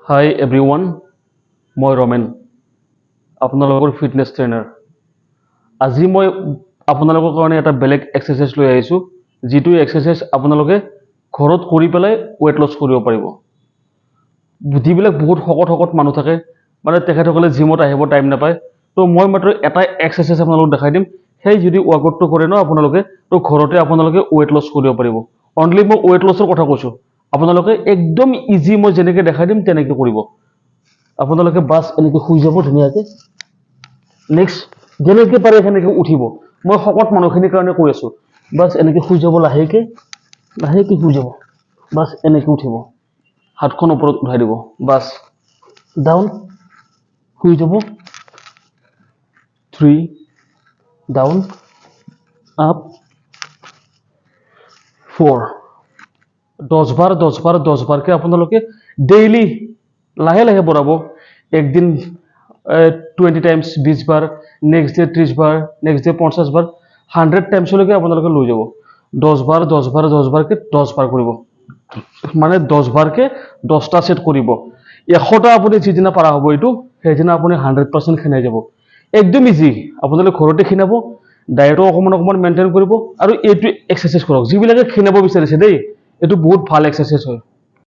Hi everyone, মই ৰমেন আপোনালোকৰ fitness trainer. আজি মই আপোনালোকৰ কাৰণে এটা বেলেগ এক্সাৰসাইজ লৈ আহিছোঁ, যিটো এক্সাৰসাইজ আপোনালোকে ঘৰত কৰি পেলাই ওয়েট লছ কৰিব পাৰিব। যিবিলাক বহুত শকত মানুহ থাকে, মানে তেখেতসকলে জিমত আহিব টাইম নাপায়, তো মই মাত্ৰ এটা এক্সাৰসাইজ আপোনালোকক দেখাই দিম। সেই যদি ৱৰ্কআউটটো কৰে ন আপোনালোকে, তো ঘৰতে আপোনালোকে ওয়েট লছ কৰিব পাৰিব। অনলি মই ওয়েট লছৰ কথা কৈছোঁ, আপোনালোকে একদম ইজি মই যেনেকৈ দেখাই দিম তেনেকৈ কৰিব। আপোনালোকে বাছ এনেকৈ শুই যাব ধুনীয়াকৈ। নেক্সট যেনেকৈ পাৰে সেনেকৈ উঠিব। মই শকত মানুহখিনিৰ কাৰণে কৈ আছোঁ, বাছ এনেকৈ শুই যাব, লাহেকৈ শুই যাব। বাছ এনেকৈ উঠিব, হাতখন ওপৰত উঠাই দিব, বাছ ডাউন, শুই যাব। 3 ডাউন, আপ, 4। 10 বাৰকৈ আপোনালোকে ডেইলি লাহে লাহে বঢ়াব। একদিন 20 টাইমছ 20 বাৰ, নেক্সট ডে 30 বাৰ, নেক্সট ডে 50 বাৰ, 100 টাইমছলৈকে আপোনালোকে লৈ যাব। 10 বাৰকৈ 10 বাৰ কৰিব, মানে 10 বাৰকৈ 10টা ছেট কৰিব। 100টা আপুনি যিদিনা পাৰা হ'ব এইটো, সেইদিনা আপুনি 100% খিনাই যাব। একদম ইজি, আপোনালোকে ঘৰতে খিনাব, ডায়েটো অকণমান মেইনটেইন কৰিব, আৰু এইটো এক্সাৰসাইজ কৰক। যিবিলাকে খিনাব বিচাৰিছে দেই, এইটো বহুত ভাল এক্সাৰসাইজ হয়।